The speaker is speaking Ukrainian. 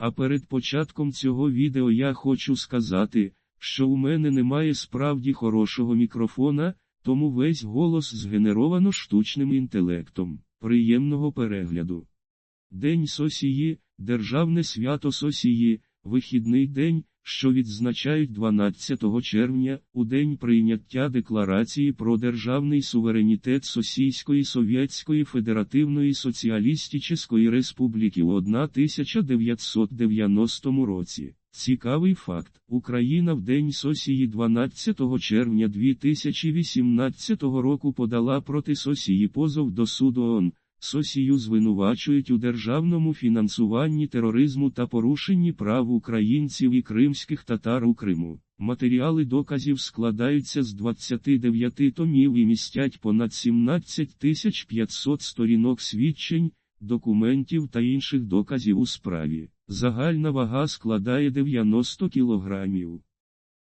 А перед початком цього відео я хочу сказати, що у мене немає справді хорошого мікрофона, тому весь голос згенеровано штучним інтелектом. Приємного перегляду. День Сосії – державне свято Сосії, вихідний день, що відзначають 12 червня, у день прийняття Декларації про державний суверенітет Сосійської Совєтської Федеративної Соціалістичної Республіки у 1990 році. Цікавий факт. Україна в День Сосії 12 червня 2018 року подала проти Сосії позов до суду ООН. Сосію звинувачують у державному фінансуванні тероризму та порушенні прав українців і кримських татар у Криму. Матеріали доказів складаються з 29 томів і містять понад 17 500 сторінок свідчень, документів та інших доказів у справі. Загальна вага складає 90 кілограмів.